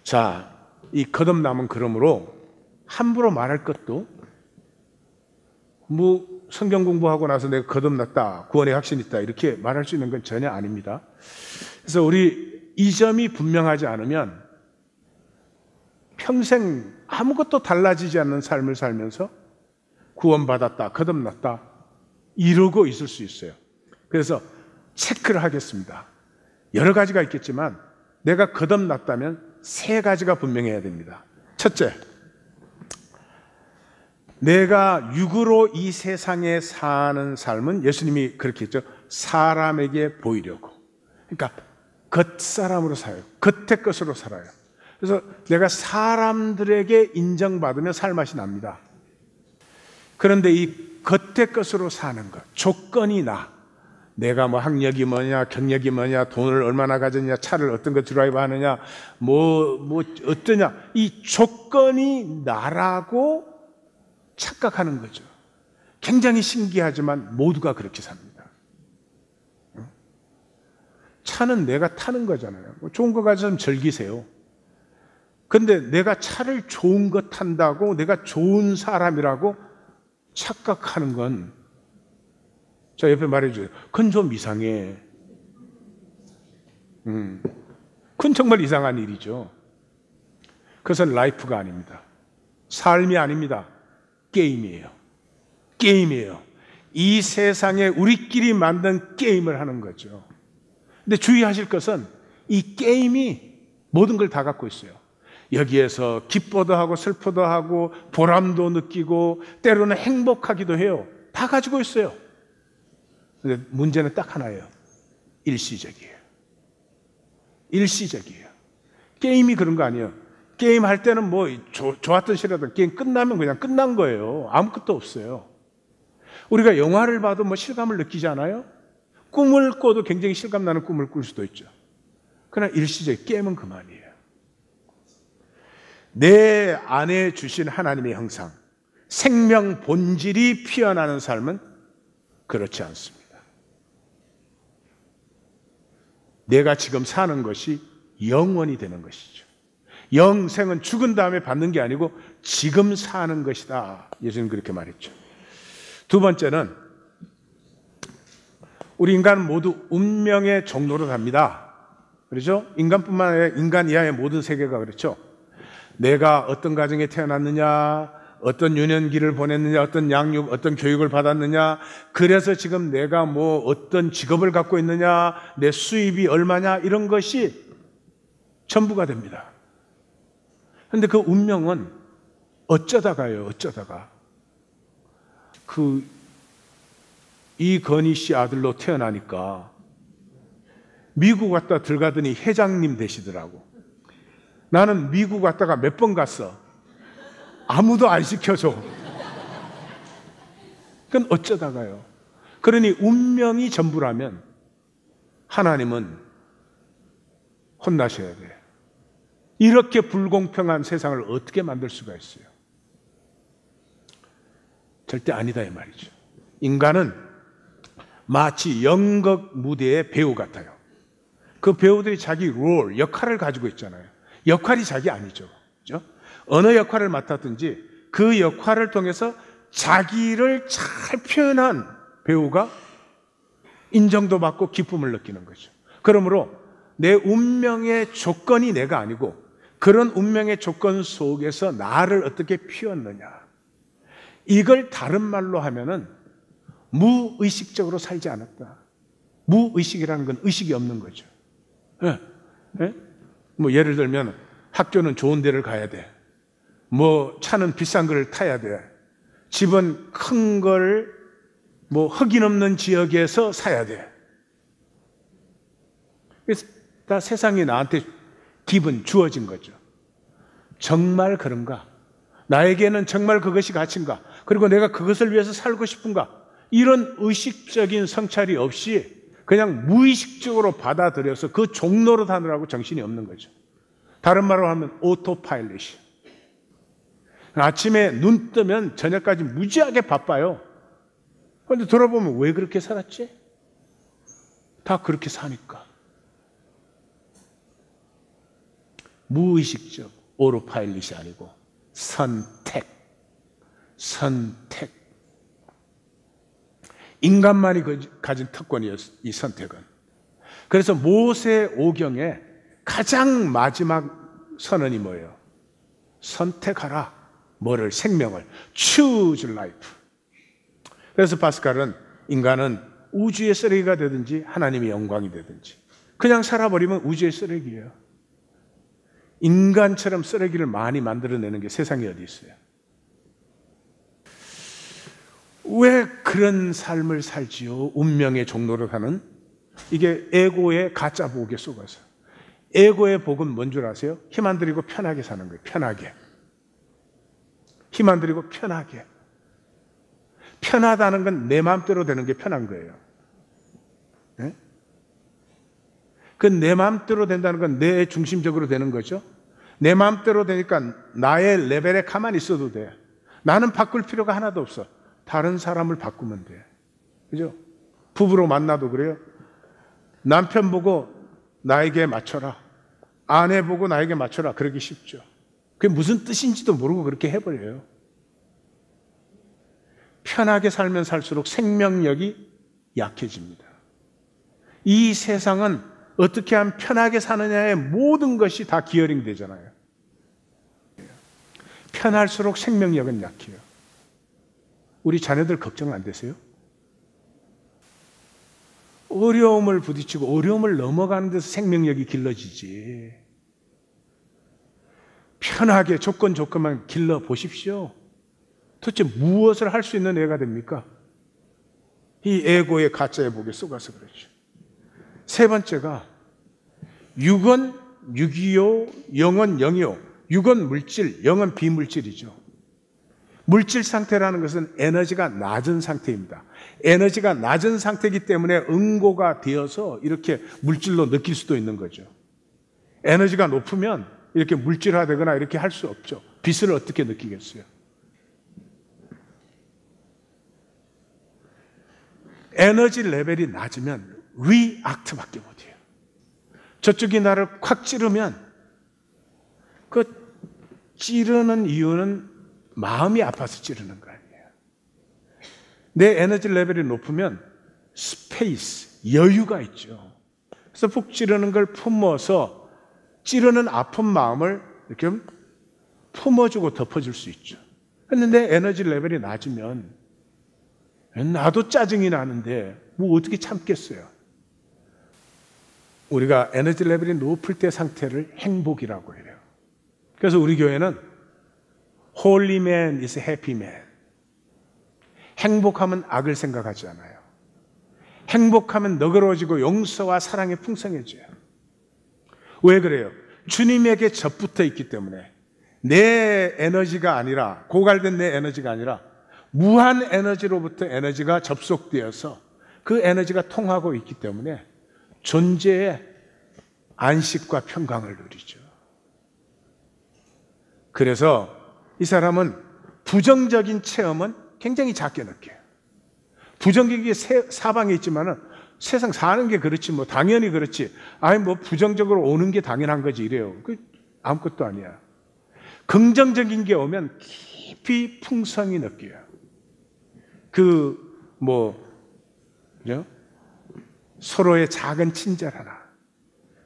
자, 이 거듭남은 그러므로 함부로 말할 것도, 성경 공부하고 나서 내가 거듭났다, 구원의 확신이 있다 이렇게 말할 수 있는 건 전혀 아닙니다. 그래서 우리 이 점이 분명하지 않으면 평생 아무것도 달라지지 않는 삶을 살면서 구원받았다, 거듭났다 이러고 있을 수 있어요. 그래서 체크를 하겠습니다. 여러 가지가 있겠지만 내가 거듭났다면 3가지가 분명해야 됩니다. 첫째, 내가 육으로 이 세상에 사는 삶은 예수님이 그렇게 했죠. 사람에게 보이려고. 그러니까 겉사람으로 살아요. 겉의 것으로 살아요. 그래서 내가 사람들에게 인정받으며 살맛이 납니다. 그런데 이 겉의 것으로 사는 것, 조건이 내가 학력이 뭐냐, 경력이 뭐냐, 돈을 얼마나 가졌냐, 차를 어떤 거 드라이브 하느냐, 어떠냐, 이 조건이 나라고 착각하는 거죠. 굉장히 신기하지만 모두가 그렇게 삽니다. 차는 내가 타는 거잖아요. 좋은 거 가지면 즐기세요. 근데 내가 차를 좋은 거 탄다고 내가 좋은 사람이라고 착각하는 건, 자, 옆에 말해줘요. 그건 좀 이상해. 그건 정말 이상한 일이죠. 그것은 라이프가 아닙니다. 삶이 아닙니다. 게임이에요. 이 세상에 우리끼리 만든 게임을 하는 거죠. 근데 주의하실 것은 이 게임이 모든 걸 다 갖고 있어요. 여기에서 기뻐도 하고 슬퍼도 하고 보람도 느끼고 때로는 행복하기도 해요. 다 가지고 있어요. 근데 문제는 딱 하나예요. 일시적이에요. 게임이 그런 거 아니에요. 게임 할 때는 좋았던 싫었던 게임 끝나면 그냥 끝난 거예요. 아무것도 없어요. 우리가 영화를 봐도 실감을 느끼지 않아요? 꿈을 꿔도 굉장히 실감나는 꿈을 꿀 수도 있죠. 그러나 일시적 게임은 그만이에요. 내 안에 주신 하나님의 형상, 생명 본질이 피어나는 삶은 그렇지 않습니다. 내가 지금 사는 것이 영원히 되는 것이죠. 영생은 죽은 다음에 받는 게 아니고 지금 사는 것이다. 예수님 그렇게 말했죠. 두 번째는 우리 인간은 모두 운명의 종로로 갑니다. 그렇죠? 인간뿐만 아니라 인간 이하의 모든 세계가 그렇죠. 내가 어떤 가정에 태어났느냐, 어떤 유년기를 보냈느냐, 어떤 양육, 어떤 교육을 받았느냐, 그래서 지금 내가 뭐 어떤 직업을 갖고 있느냐, 내 수입이 얼마냐, 이런 것이 전부가 됩니다. 그런데 그 운명은 어쩌다가요, 어쩌다가. 이건희 씨 아들로 태어나니까 미국 갔다 들어가더니 회장님 되시더라고. 나는 미국 갔다가 몇 번 갔어. 아무도 안 시켜줘. 그건 어쩌다가요. 그러니 운명이 전부라면 하나님은 혼나셔야 돼. 이렇게 불공평한 세상을 어떻게 만들 수가 있어요? 절대 아니다 이 말이죠. 인간은 마치 연극 무대의 배우 같아요. 그 배우들이 자기 롤, 역할을 가지고 있잖아요. 역할이 자기 아니죠. 그렇죠? 어느 역할을 맡았든지 그 역할을 통해서 자기를 잘 표현한 배우가 인정도 받고 기쁨을 느끼는 거죠. 그러므로 내 운명의 조건이 내가 아니고 그런 운명의 조건 속에서 나를 어떻게 피웠느냐. 이걸 다른 말로 하면은 무의식적으로 살지 않았다. 무의식이라는 건 의식이 없는 거죠. 예? 예? 뭐 예를 들면 학교는 좋은 데를 가야 돼. 뭐 차는 비싼 걸 타야 돼. 집은 큰 걸 뭐 흙이 없는 지역에서 사야 돼. 그래서 다 세상이 나한테 기분 주어진 거죠. 정말 그런가? 나에게는 정말 그것이 가치인가? 그리고 내가 그것을 위해서 살고 싶은가? 이런 의식적인 성찰이 없이 그냥 무의식적으로 받아들여서 그 종로로 다느라고 정신이 없는 거죠. 다른 말로 하면 오토파일럿이. 아침에 눈 뜨면 저녁까지 무지하게 바빠요. 그런데 돌아보면 왜 그렇게 살았지? 다 그렇게 사니까. 무의식적 오토파일럿이 아니고 선택. 인간만이 가진 특권이었어요, 이 선택은. 그래서 모세 오경에 가장 마지막 선언이 뭐예요? 선택하라. 뭐를? 생명을. Choose life. 그래서 파스칼은 인간은 우주의 쓰레기가 되든지 하나님의 영광이 되든지 그냥 살아버리면 우주의 쓰레기예요. 인간처럼 쓰레기를 많이 만들어내는 게 세상에 어디 있어요? 왜 그런 삶을 살지요? 운명의 종로로 가는? 이게 에고의 가짜 복에 속아서. 에고의 복은 뭔 줄 아세요? 힘 안 들이고 편하게 사는 거예요. 편하게. 힘 안 들이고 편하게. 편하다는 건 내 마음대로 되는 게 편한 거예요. 네? 그 내 마음대로 된다는 건 내 중심적으로 되는 거죠. 내 마음대로 되니까 나의 레벨에 가만히 있어도 돼. 나는 바꿀 필요가 하나도 없어. 다른 사람을 바꾸면 돼. 그죠? 부부로 만나도 그래요. 남편 보고 나에게 맞춰라. 아내 보고 나에게 맞춰라. 그러기 쉽죠. 그게 무슨 뜻인지도 모르고 그렇게 해버려요. 편하게 살면 살수록 생명력이 약해집니다. 이 세상은 어떻게 하면 편하게 사느냐의 모든 것이 다 기어링 되잖아요. 편할수록 생명력은 약해요. 우리 자녀들 걱정 안 되세요? 어려움을 부딪히고 어려움을 넘어가는 데서 생명력이 길러지지. 편하게 조건만 길러 보십시오. 도대체 무엇을 할 수 있는 애가 됩니까? 이 에고의 가짜의 복에 속아서 그렇죠. 세 번째가 육은 육이요, 영은 영이요. 육은 물질, 영은 비물질이죠. 물질 상태라는 것은 에너지가 낮은 상태입니다. 에너지가 낮은 상태이기 때문에 응고가 되어서 이렇게 물질로 느낄 수도 있는 거죠. 에너지가 높으면 이렇게 물질화되거나 이렇게 할 수 없죠. 빛을 어떻게 느끼겠어요? 에너지 레벨이 낮으면 리액트밖에 못해요. 저쪽이 나를 콱 찌르면 그 찌르는 이유는 마음이 아파서 찌르는 거 아니에요. 내 에너지 레벨이 높으면 스페이스, 여유가 있죠. 그래서 푹 찌르는 걸 품어서 찌르는 아픈 마음을 이렇게 품어주고 덮어줄 수 있죠. 그런데 내 에너지 레벨이 낮으면 나도 짜증이 나는데 뭐 어떻게 참겠어요. 우리가 에너지 레벨이 높을 때 상태를 행복이라고 해요. 그래서 우리 교회는 Holy man is happy man. 행복하면 악을 생각하지 않아요. 행복하면 너그러워지고 용서와 사랑에 풍성해져요. 왜 그래요? 주님에게 접붙어 있기 때문에 내 에너지가 아니라, 고갈된 내 에너지가 아니라 무한 에너지로부터 에너지가 접속되어서 그 에너지가 통하고 있기 때문에 존재의 안식과 평강을 누리죠. 그래서 이 사람은 부정적인 체험은 굉장히 작게 느껴요. 부정적인 게 사방에 있지만은 세상 사는 게 그렇지 뭐 당연히 그렇지. 아니 뭐 부정적으로 오는 게 당연한 거지 이래요. 그 아무것도 아니야. 긍정적인 게 오면 깊이 풍성이 느껴요. 서로의 작은 친절 하나,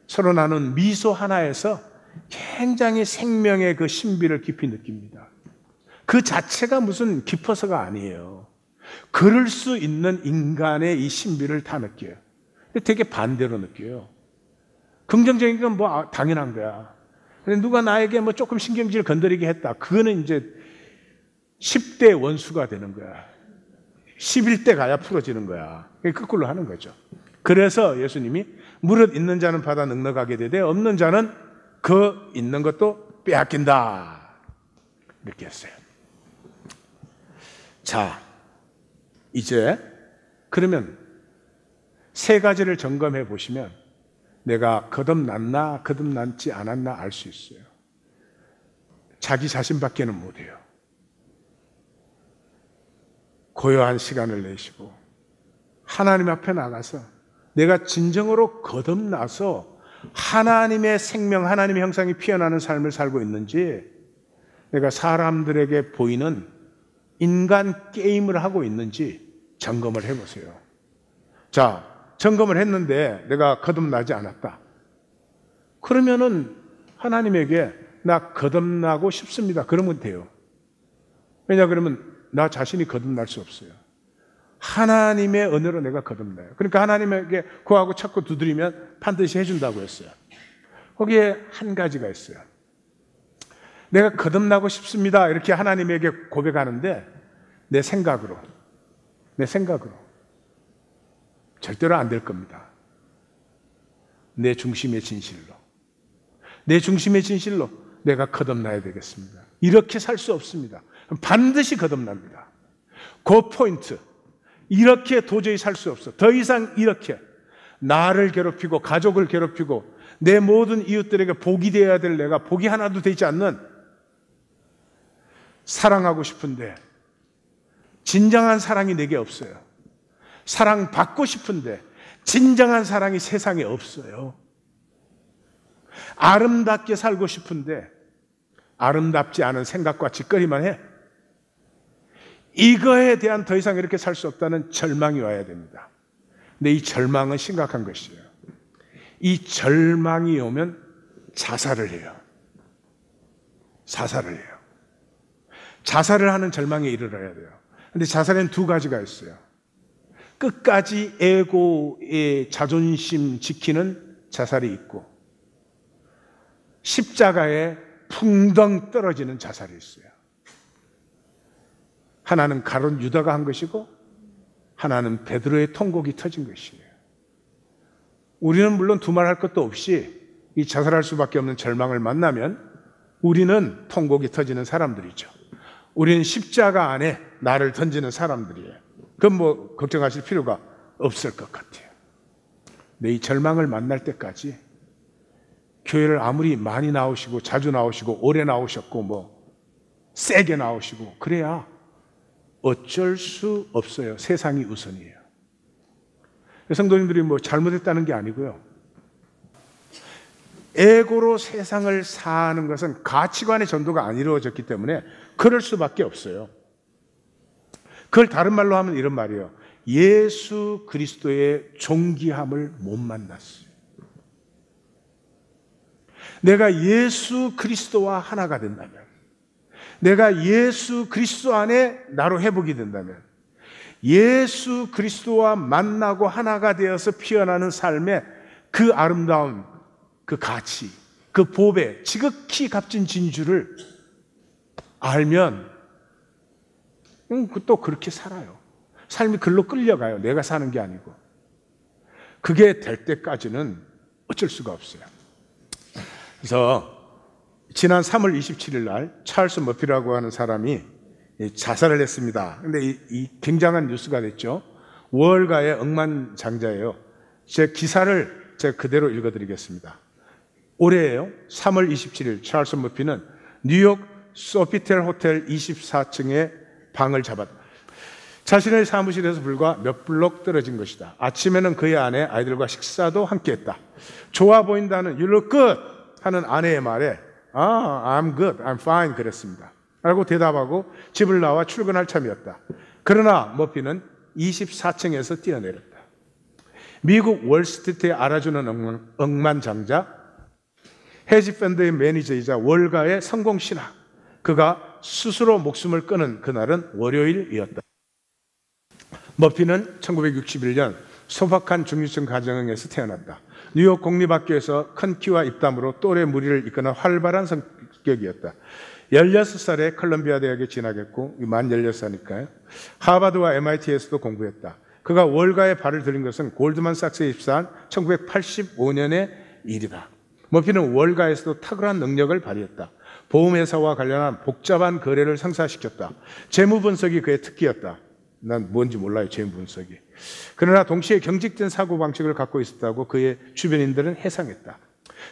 서로 나눈 미소 하나에서 굉장히 생명의 그 신비를 깊이 느낍니다. 그 자체가 무슨 깊어서가 아니에요. 그럴 수 있는 인간의 이 신비를 다 느껴요. 근데 되게 반대로 느껴요. 긍정적인 건 뭐 당연한 거야. 근데 누가 나에게 뭐 조금 신경질 건드리게 했다. 그거는 이제 10대 원수가 되는 거야. 11대 가야 풀어지는 거야. 거꾸로 하는 거죠. 그래서 예수님이 무릇 있는 자는 받아 넉넉하게 되되 없는 자는 그 있는 것도 빼앗긴다. 이렇게 했어요. 자, 이제 그러면 세 가지를 점검해 보시면 내가 거듭났나 거듭났지 않았나 알 수 있어요. 자기 자신밖에는 못해요. 고요한 시간을 내시고 하나님 앞에 나가서 내가 진정으로 거듭나서 하나님의 생명, 하나님의 형상이 피어나는 삶을 살고 있는지, 내가 사람들에게 보이는 인간 게임을 하고 있는지 점검을 해보세요. 자, 점검을 했는데 내가 거듭나지 않았다. 그러면은 하나님에게 나 거듭나고 싶습니다. 그러면 돼요. 왜냐 그러면 나 자신이 거듭날 수 없어요. 하나님의 은혜로 내가 거듭나요. 그러니까 하나님에게 구하고 찾고 두드리면 반드시 해준다고 했어요. 거기에 한 가지가 있어요. 내가 거듭나고 싶습니다. 이렇게 하나님에게 고백하는데 내 생각으로 절대로 안 될 겁니다. 내 중심의 진실로 내가 거듭나야 되겠습니다. 이렇게 살 수 없습니다. 반드시 거듭납니다. 그 포인트. 이렇게 도저히 살 수 없어. 더 이상 이렇게 나를 괴롭히고 가족을 괴롭히고 내 모든 이웃들에게 복이 되어야 될 내가 복이 하나도 되지 않는, 사랑하고 싶은데 진정한 사랑이 내게 없어요. 사랑받고 싶은데 진정한 사랑이 세상에 없어요. 아름답게 살고 싶은데 아름답지 않은 생각과 짓거리만 해. 이거에 대한 더 이상 이렇게 살 수 없다는 절망이 와야 됩니다. 근데 이 절망은 심각한 것이에요. 이 절망이 오면 자살을 해요. 자살을 하는 절망에 이르러야 돼요. 근데 자살에는 두 가지가 있어요. 끝까지 에고의 자존심 지키는 자살이 있고, 십자가에 풍덩 떨어지는 자살이 있어요. 하나는 가룟 유다가 한 것이고 하나는 베드로의 통곡이 터진 것이에요. 우리는 물론 두말할 것도 없이 이 자살할 수밖에 없는 절망을 만나면 우리는 통곡이 터지는 사람들이죠. 우리는 십자가 안에 나를 던지는 사람들이에요. 그건 뭐 걱정하실 필요가 없을 것 같아요. 근데 이 절망을 만날 때까지 교회를 아무리 많이 나오시고 자주 나오시고 오래 나오셨고 뭐 세게 나오시고 그래야 어쩔 수 없어요. 세상이 우선이에요. 성도님들이 뭐 잘못했다는 게 아니고요. 에고로 세상을 사는 것은 가치관의 전도가 안 이루어졌기 때문에 그럴 수밖에 없어요. 그걸 다른 말로 하면 이런 말이에요. 예수 그리스도의 존귀함을 못 만났어요. 내가 예수 그리스도와 하나가 된다면, 내가 예수 그리스도 안에 나로 회복이 된다면, 예수 그리스도와 만나고 하나가 되어서 피어나는 삶의 그 아름다움, 그 가치, 그 보배, 지극히 값진 진주를 알면 또 그렇게 살아요. 삶이 글로 끌려가요. 내가 사는 게 아니고. 그게 될 때까지는 어쩔 수가 없어요. 그래서 지난 3월 27일 날 찰스 머피라고 하는 사람이 자살을 했습니다. 근데 이 굉장한 뉴스가 됐죠. 월가의 억만장자예요. 제 기사를 제가 그대로 읽어드리겠습니다. 올해예요. 3월 27일 찰스 머피는 뉴욕 소피텔 호텔 24층에 방을 잡았다. 자신의 사무실에서 불과 몇 블록 떨어진 것이다. 아침에는 그의 아내, 아이들과 식사도 함께했다. 좋아 보인다는 You look good 하는 아내의 말에 I'm good, I'm fine 그랬습니다. 라고 대답하고 집을 나와 출근할 참이었다. 그러나 머피는 24층에서 뛰어내렸다. 미국 월스트리트에 알아주는 억만장자, 헤지펀드의 매니저이자 월가의 성공신화, 그가 스스로 목숨을 끊은 그날은 월요일이었다. 머피는 1961년 소박한 중류층 가정에서 태어났다. 뉴욕 공립학교에서 큰 키와 입담으로 또래 무리를 이끄는 활발한 성격이었다. 16살에 컬럼비아 대학에 진학했고, 만 16살이니까요. 하버드와 MIT에서도 공부했다. 그가 월가에 발을 들인 것은 골드만삭스에 입사한 1985년의 일이다. 머피는 월가에서도 탁월한 능력을 발휘했다. 보험회사와 관련한 복잡한 거래를 성사시켰다. 재무 분석이 그의 특기였다. 난 뭔지 몰라요, 재무 분석이. 그러나 동시에 경직된 사고방식을 갖고 있었다고 그의 주변인들은 해상했다.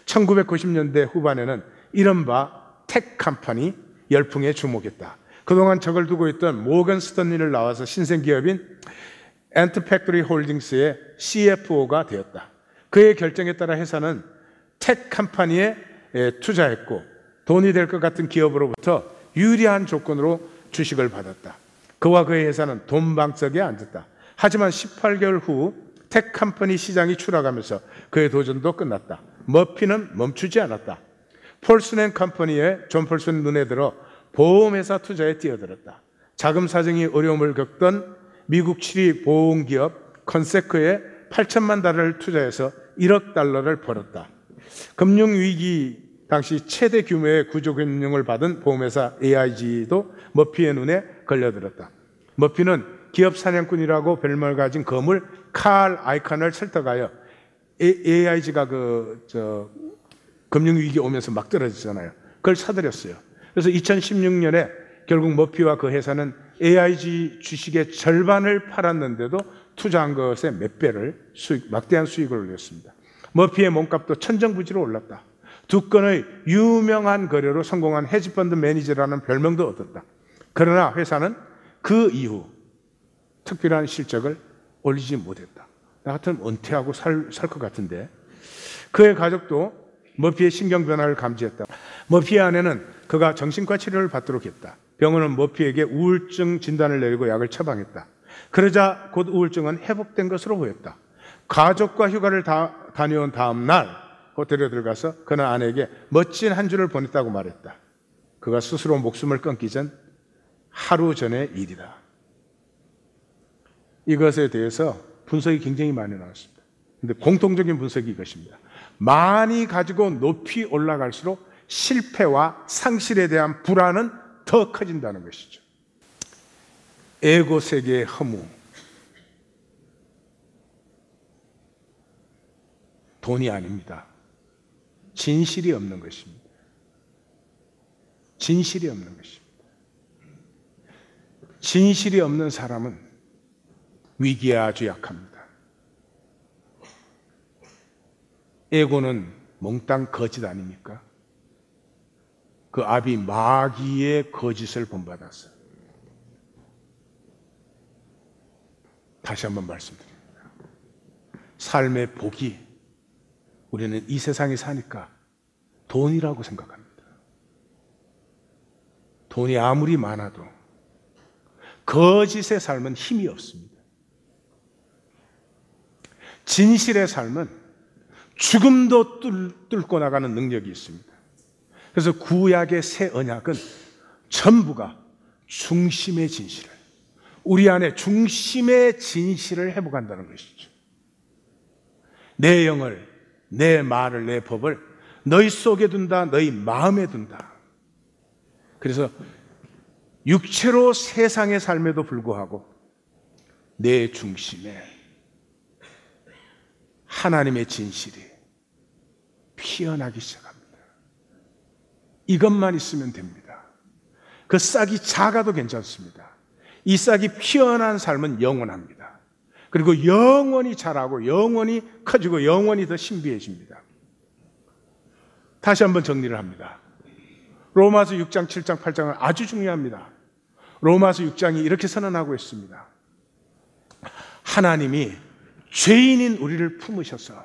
1990년대 후반에는 이른바 텍 컴퍼니 열풍에 주목했다. 그동안 적을 두고 있던 모건 스턴리를 나와서 신생기업인 엔트팩토리 홀딩스의 CFO가 되었다. 그의 결정에 따라 회사는 텍 컴퍼니에 투자했고 돈이 될 것 같은 기업으로부터 유리한 조건으로 주식을 받았다. 그와 그의 회사는 돈방석에 앉았다. 하지만 18개월 후 텍 컴퍼니 시장이 추락하면서 그의 도전도 끝났다. 머피는 멈추지 않았다. 폴슨 앤 컴퍼니의 존 폴슨 눈에 들어 보험회사 투자에 뛰어들었다. 자금 사정이 어려움을 겪던 미국 7위 보험기업 컨세크에 8천만 달러를 투자해서 1억 달러를 벌었다. 금융위기 당시 최대 규모의 구조금융을 받은 보험회사 AIG도 머피의 눈에 걸려들었다. 머피는 기업 사냥꾼이라고 별명을 가진 거물 칼 아이칸을 설득하여 AIG가 금융위기 오면서 막 떨어지잖아요. 그걸 사들였어요. 그래서 2016년에 결국 머피와 그 회사는 AIG 주식의 절반을 팔았는데도 투자한 것의 몇 배를 막대한 수익을 올렸습니다. 머피의 몸값도 천정부지로 올랐다. 두 건의 유명한 거래로 성공한 헤지펀드 매니저라는 별명도 얻었다. 그러나 회사는 그 이후 특별한 실적을 올리지 못했다. 나 같으면 은퇴하고 살 것 같은데. 그의 가족도 머피의 신경 변화를 감지했다. 머피의 아내는 그가 정신과 치료를 받도록 했다. 병원은 머피에게 우울증 진단을 내리고 약을 처방했다. 그러자 곧 우울증은 회복된 것으로 보였다. 가족과 휴가를 다녀온 다음 날 호텔에 들어가서 그는 아내에게 멋진 한 주를 보냈다고 말했다. 그가 스스로 목숨을 끊기 전 하루 전의 일이다. 이것에 대해서 분석이 굉장히 많이 나왔습니다. 그런데 공통적인 분석이 이것입니다. 많이 가지고 높이 올라갈수록 실패와 상실에 대한 불안은 더 커진다는 것이죠. 에고 세계의 허무, 돈이 아닙니다. 진실이 없는 것입니다. 진실이 없는 것입니다. 진실이 없는 사람은 위기에 아주 약합니다. 에고는 몽땅 거짓 아닙니까? 그 아비 마귀의 거짓을 본받았어요. 다시 한번 말씀드립니다. 삶의 복이 우리는 이 세상에 사니까 돈이라고 생각합니다. 돈이 아무리 많아도 거짓의 삶은 힘이 없습니다. 진실의 삶은 죽음도 뚫고 나가는 능력이 있습니다. 그래서 구약의 새 언약은 전부가 중심의 진실을, 우리 안에 중심의 진실을 회복한다는 것이죠. 내 영을, 내 말을, 내 법을 너희 속에 둔다, 너희 마음에 둔다. 그래서 육체로 세상의 삶에도 불구하고 내 중심에 하나님의 진실이 피어나기 시작합니다. 이것만 있으면 됩니다. 그 싹이 작아도 괜찮습니다. 이 싹이 피어난 삶은 영원합니다. 그리고 영원히 자라고 영원히 커지고 영원히 더 신비해집니다. 다시 한번 정리를 합니다. 로마서 6장, 7장, 8장은 아주 중요합니다. 로마서 6장이 이렇게 선언하고 있습니다. 하나님이 죄인인 우리를 품으셔서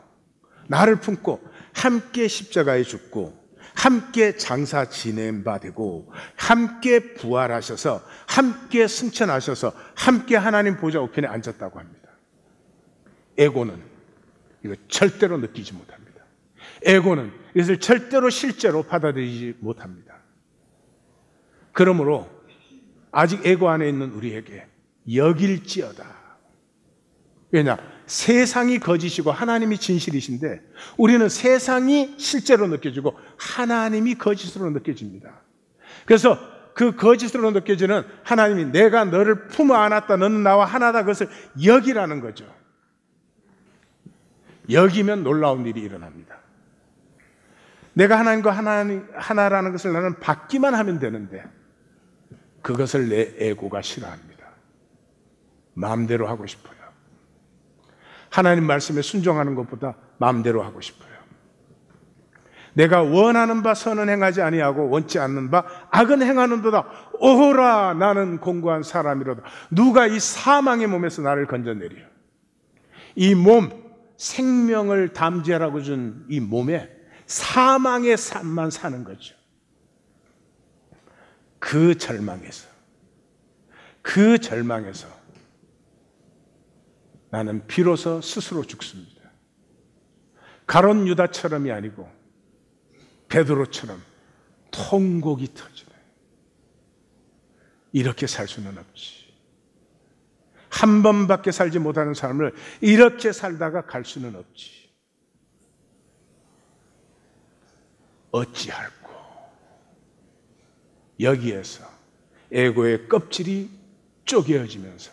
나를 품고 함께 십자가에 죽고 함께 장사 지낸 바 되고 함께 부활하셔서 함께 승천하셔서 함께 하나님 보좌 우편에 앉았다고 합니다. 에고는 이거 절대로 느끼지 못합니다. 에고는 이것을 절대로 실제로 받아들이지 못합니다. 그러므로 아직 에고 안에 있는 우리에게 여길지어다. 왜냐? 세상이 거짓이고 하나님이 진실이신데 우리는 세상이 실제로 느껴지고 하나님이 거짓으로 느껴집니다. 그래서 그 거짓으로 느껴지는 하나님이 내가 너를 품어 안았다, 너는 나와 하나다, 그것을 여기라는 거죠. 여기면 놀라운 일이 일어납니다. 내가 하나님과 하나라는 것을 나는 받기만 하면 되는데 그것을 내 에고가 싫어합니다. 마음대로 하고 싶어요. 하나님 말씀에 순종하는 것보다 마음대로 하고 싶어요. 내가 원하는 바 선은 행하지 아니하고 원치 않는 바 악은 행하는도다. 오호라, 나는 공고한 사람이로다. 누가 이 사망의 몸에서 나를 건져내려. 이 몸, 생명을 담재라고 준 이 몸에 사망의 삶만 사는 거죠. 그 절망에서 나는 비로소 스스로 죽습니다. 가룟 유다처럼이 아니고 베드로처럼 통곡이 터지네. 이렇게 살 수는 없지. 한 번밖에 살지 못하는 삶을 이렇게 살다가 갈 수는 없지. 어찌할꼬. 여기에서 에고의 껍질이 쪼개어지면서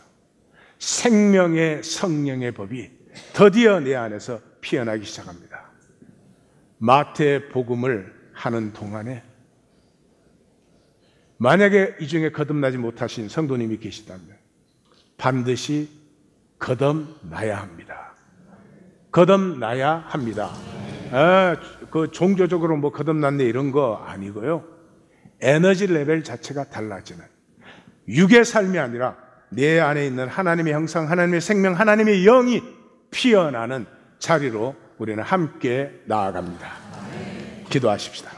생명의 성령의 법이 드디어 내 안에서 피어나기 시작합니다. 마태 복음을 하는 동안에 만약에 이 중에 거듭나지 못하신 성도님이 계시다면 반드시 거듭나야 합니다. 거듭나야 합니다. 그 종교적으로 뭐 거듭났네 이런 거 아니고요. 에너지 레벨 자체가 달라지는 육의 삶이 아니라 내 안에 있는 하나님의 형상, 하나님의 생명, 하나님의 영이 피어나는 자리로 우리는 함께 나아갑니다. 기도하십시다.